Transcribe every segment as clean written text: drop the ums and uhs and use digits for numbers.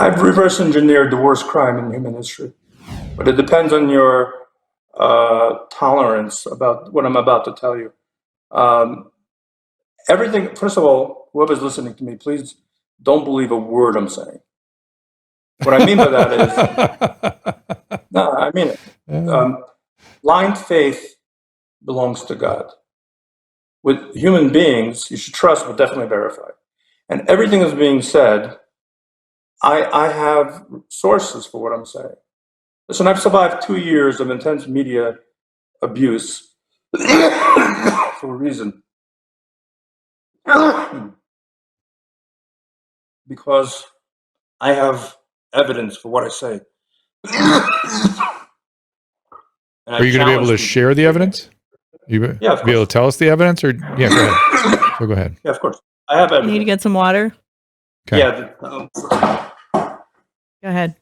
I've reverse engineered the worst crime in human history, but it depends on your tolerance about what I'm about to tell you. Everything, first of all, whoever's listening to me, please don't believe a word I'm saying. What I mean by that is, no, I mean it. Blind faith belongs to God. With human beings, you should trust but definitely verify. And everything that's being said, I have sources for what I'm saying. Listen, I've survived 2 years of intense media abuse for a reason. Because I have evidence for what I say. Are you going to be able to share the evidence? Yeah, of be able to tell us the evidence, or yeah, go ahead. So go ahead. Yeah, of course. I have evidence. You need to get some water. Okay. Yeah. Go ahead.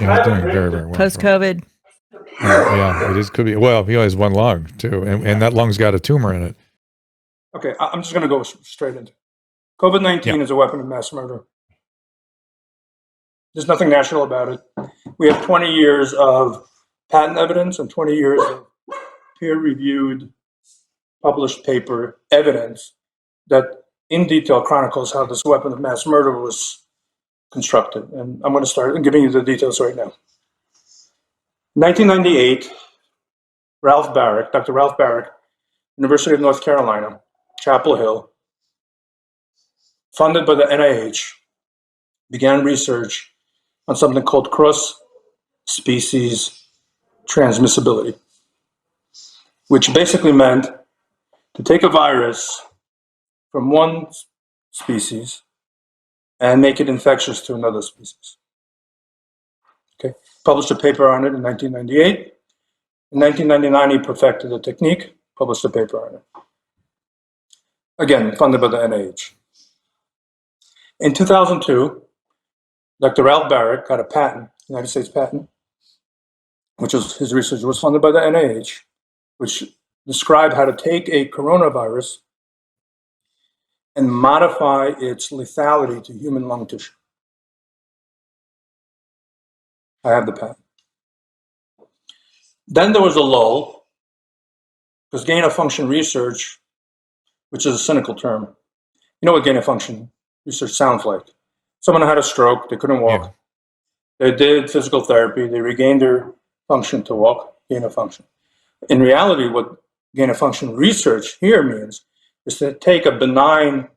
Yeah, he's doing very, very well. Post-COVID. Yeah, it is. Could be. Well, he only has one lung too, and that lung's got a tumor in it. Okay, I'm just going to go straight into it. COVID-19 is a weapon of mass murder. There's nothing national about it. We have 20 years of patent evidence and 20 years of peer-reviewed, published paper evidence that in detail chronicles how this weapon of mass murder was constructed. And I'm going to start giving you the details right now. 1998, Dr. Ralph Barrick, University of North Carolina, Chapel Hill, funded by the NIH, began research on something called cross-species transmissibility, which basically meant to take a virus from one species and make it infectious to another species. Okay, published a paper on it in 1998. In 1999, he perfected the technique, published a paper on it. Again, funded by the NIH. In 2002, Dr. Ralph Barrick got a patent, United States patent, which was his research was funded by the NIH, which described how to take a coronavirus and modify its lethality to human lung tissue. I have the patent. Then there was a lull, because gain-of-function research, which is a cynical term, you know what gain-of-function research sounds like. Someone had a stroke, they couldn't walk. Yeah. They did physical therapy, they regained their function to walk, gain-of-function. In reality, what gain-of-function research here means is to take a benign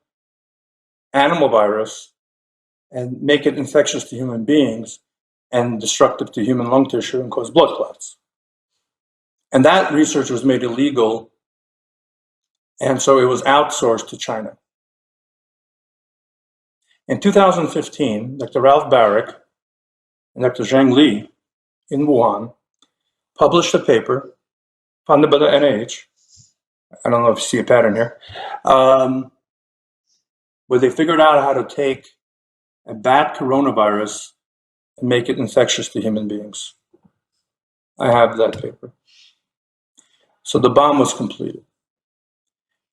animal virus and make it infectious to human beings and destructive to human lung tissue and cause blood clots. And that research was made illegal, and so it was outsourced to China. In 2015, Dr. Ralph Barrick and Dr. Zheng Li in Wuhan published a paper funded by the NIH. I don't know if you see a pattern here, where they figured out how to take a bat coronavirus and make it infectious to human beings. I have that paper. So the bomb was completed.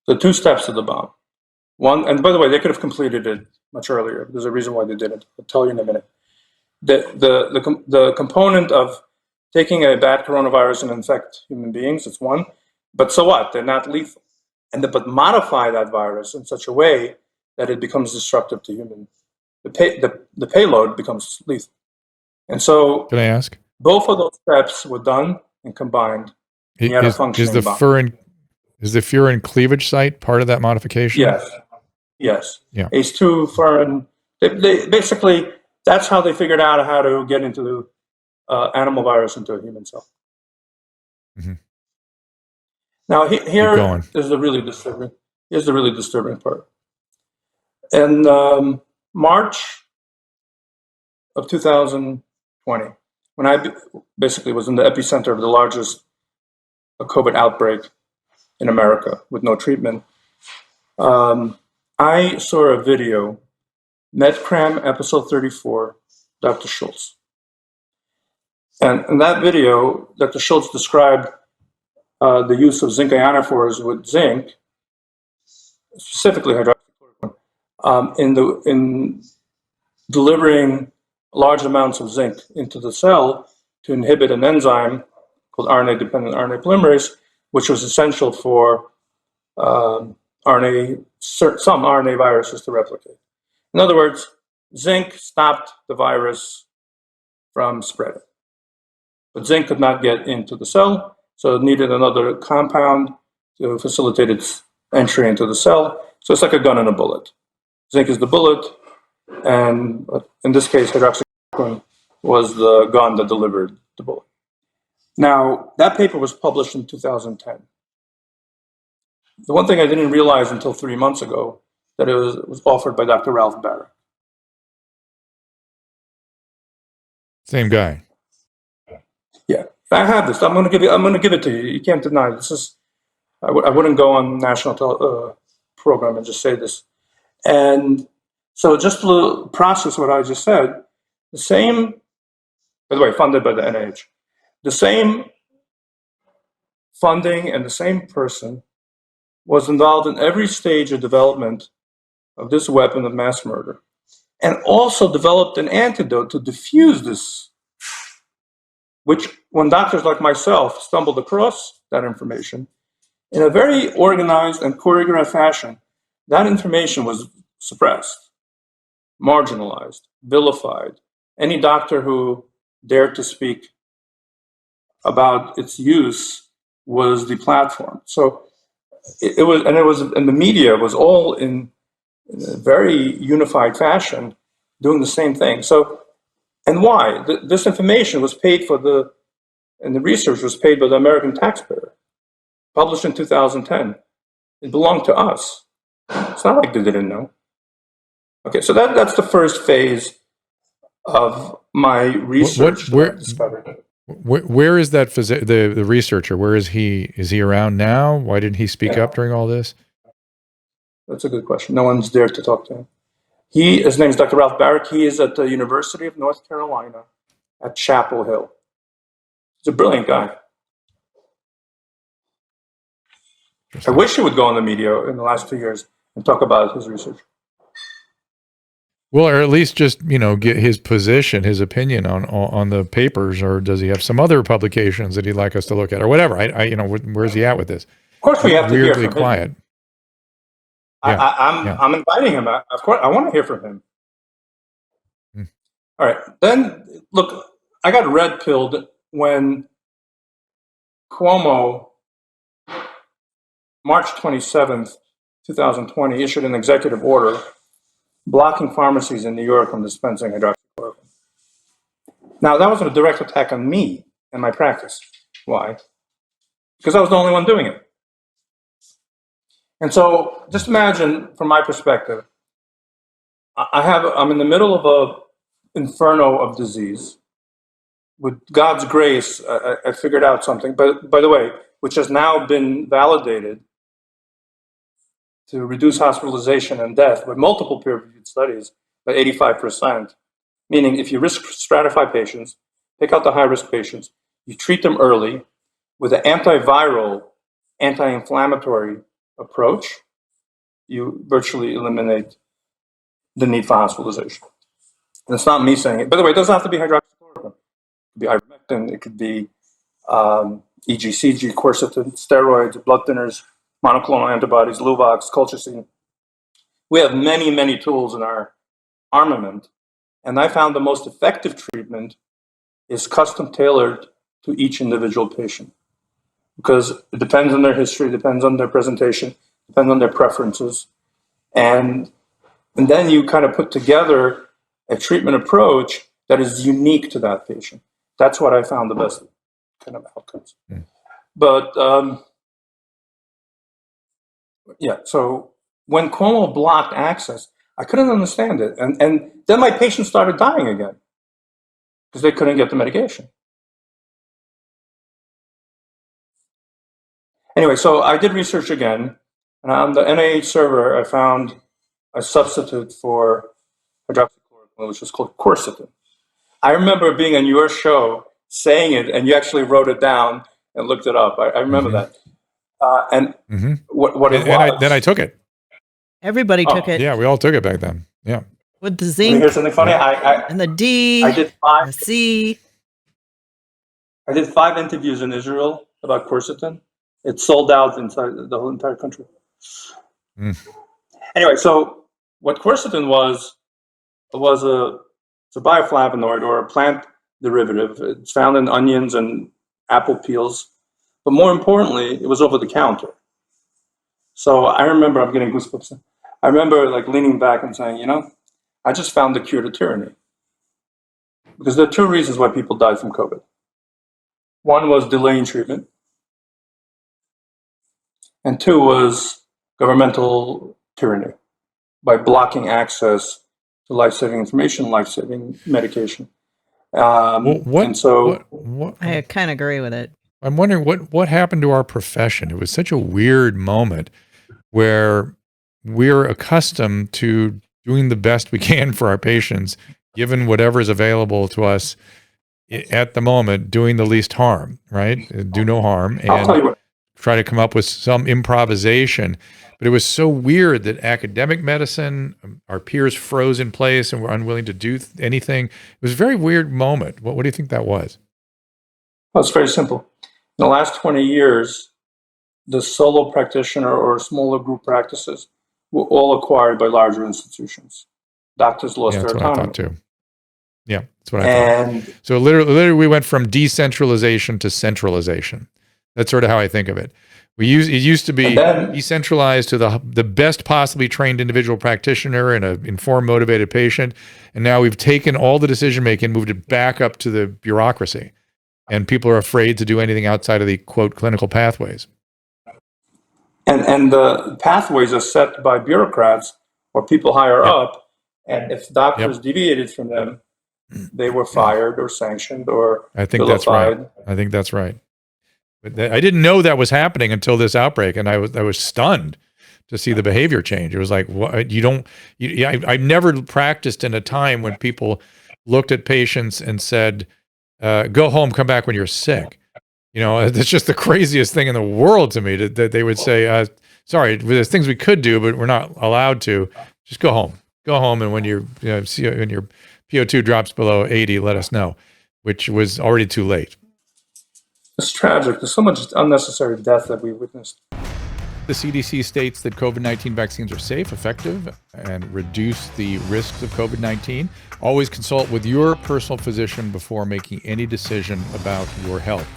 The 2 steps of the bomb. One, and by the way, they could have completed it much earlier. There's a reason why they didn't. I'll tell you in a minute. The component of taking a bad coronavirus and infect human beings, it's one. But so what? They're not lethal. But modify that virus in such a way that it becomes destructive to human. The payload becomes lethal. And so, can I ask? Both of those steps were done and combined. And you had a functioning bomb. Is the furin cleavage site part of that modification? Yes. Yeah. ACE2, furin. They basically, that's how they figured out how to get into the animal virus into a human cell. Mm-hmm. Now here is the really disturbing. Here's the really disturbing part. In March of 2020, when I basically was in the epicenter of the largest COVID outbreak in America with no treatment, I saw a video, MedCram episode 34, Dr. Schultz. And in that video, Dr. Schultz described the use of zinc ionophores with zinc, specifically hydroxychloroquine, in delivering large amounts of zinc into the cell to inhibit an enzyme called RNA-dependent RNA polymerase, which was essential for some RNA viruses to replicate. In other words, zinc stopped the virus from spreading. But zinc could not get into the cell, so it needed another compound to facilitate its entry into the cell. So it's like a gun and a bullet. Zinc is the bullet, and in this case, hydroxychloroquine was the gun that delivered the bullet. Now, that paper was published in 2010. The one thing I didn't realize until 3 months ago, that it was offered by Dr. Ralph Barrick. Same guy. Yeah, I have this. I'm going to give it to you. You can't deny it. This is. I wouldn't go on national program and just say this. And so, just to process what I just said, the same. By the way, funded by the NIH. The same funding and the same person was involved in every stage of development of this weapon of mass murder, and also developed an antidote to diffuse this, which when doctors like myself stumbled across that information, in a very organized and choreographed fashion, that information was suppressed, marginalized, vilified. Any doctor who dared to speak about its use was deplatformed. So it was, and the media was all in a very unified fashion doing the same thing. So, and why? This information was paid for and the research was paid by the American taxpayer, published in 2010. It belonged to us. It's not like they didn't know. Okay, so that's the first phase of my research. Where is that the researcher? Where is he? Is he around now? Why didn't he speak up during all this? That's a good question. No one's there to talk to him. His name is Dr. Ralph Barrick. He is at the University of North Carolina at Chapel Hill. He's a brilliant guy. I wish he would go on the media in the last 2 years and talk about his research. Well, or at least just, get his position, his opinion on the papers, or does he have some other publications that he'd like us to look at, or whatever? Where's he at with this? Of course, we have to hear from him. Quiet. Yeah. I'm inviting him. Of course, I want to hear from him. All right. Then, look, I got red-pilled when Cuomo, March 27th, 2020, issued an executive order blocking pharmacies in New York from dispensing hydroxychloroquine. Now, that wasn't a direct attack on me and my practice. Why? Because I was the only one doing it. And so, just imagine, from my perspective, I'm in the middle of an inferno of disease. With God's grace, I figured out something, but by the way, which has now been validated to reduce hospitalization and death with multiple peer-reviewed studies by 85%. Meaning, if you risk stratify patients, pick out the high-risk patients, you treat them early with an antiviral, anti-inflammatory approach, you virtually eliminate the need for hospitalization. And it's not me saying it. By the way, it doesn't have to be hydroxychloroquine. It could be ivermectin, it could be EGCG, quercetin, steroids, blood thinners, monoclonal antibodies, Luvox, colchicine. We have many, many tools in our armament, and I found the most effective treatment is custom tailored to each individual patient, because it depends on their history, depends on their presentation, depends on their preferences, and then you kind of put together a treatment approach that is unique to that patient. That's what I found the best kind of outcomes. But so when Cuomo blocked access, I couldn't understand it. And then my patients started dying again because they couldn't get the medication. Anyway, so I did research again, and on the NIH server, I found a substitute for hydroxychloroquine, which is called quercetin. I remember being on your show saying it, and you actually wrote it down and looked it up. I remember that. What it was. Then I took it. Everybody took it. Yeah, we all took it back then. Yeah. With the Want to zinc hear something funny? and the D, I did the five. C. I did 5 interviews in Israel about quercetin. It sold out inside the whole entire country. Mm. Anyway, so what quercetin was it's a bioflavonoid or a plant derivative. It's found in onions and apple peels, but more importantly, it was over the counter. So I remember, I'm getting goosebumps. I remember like leaning back and saying, I just found the cure to tyranny. Because there are 2 reasons why people died from COVID. One was delaying treatment, and 2 was governmental tyranny by blocking access to life-saving information, life-saving medication. And so I kind of agree with it. I'm wondering what happened to our profession. It was such a weird moment where we're accustomed to doing the best we can for our patients, given whatever is available to us at the moment, doing the least harm, right? Do no harm, I'll tell you and what, try to come up with some improvisation. But it was so weird that academic medicine, our peers froze in place and were unwilling to do anything. It was a very weird moment. What do you think that was? well, it's very simple. In the last 20 years, the solo practitioner or smaller group practices were all acquired by larger institutions. Doctors lost Yeah, their that's what I autonomy. thought too. Yeah, that's what I thought. And So literally we went from decentralization to centralization. That's sort of how I think of it. It used to be And then- decentralized to the best possibly trained individual practitioner and an informed, motivated patient. And now we've taken all the decision making, moved it back up to the bureaucracy. And people are afraid to do anything outside of the, quote, clinical pathways. And the pathways are set by bureaucrats or people higher up. And if doctors deviated from them, they were fired or sanctioned or I think that's right. vilified. I think that's right. But I didn't know that was happening until this outbreak, and I was stunned to see the behavior change. It was like, what, I've never practiced in a time when people looked at patients and said, go home, come back when you're sick. That's just the craziest thing in the world to me, that they would say, sorry, there's things we could do, but we're not allowed to. Just go home. Go home, and when when your PO2 drops below 80, let us know, which was already too late. It's tragic. There's so much unnecessary death that we witnessed. The CDC states that COVID-19 vaccines are safe, effective, and reduce the risks of COVID-19. Always consult with your personal physician before making any decision about your health.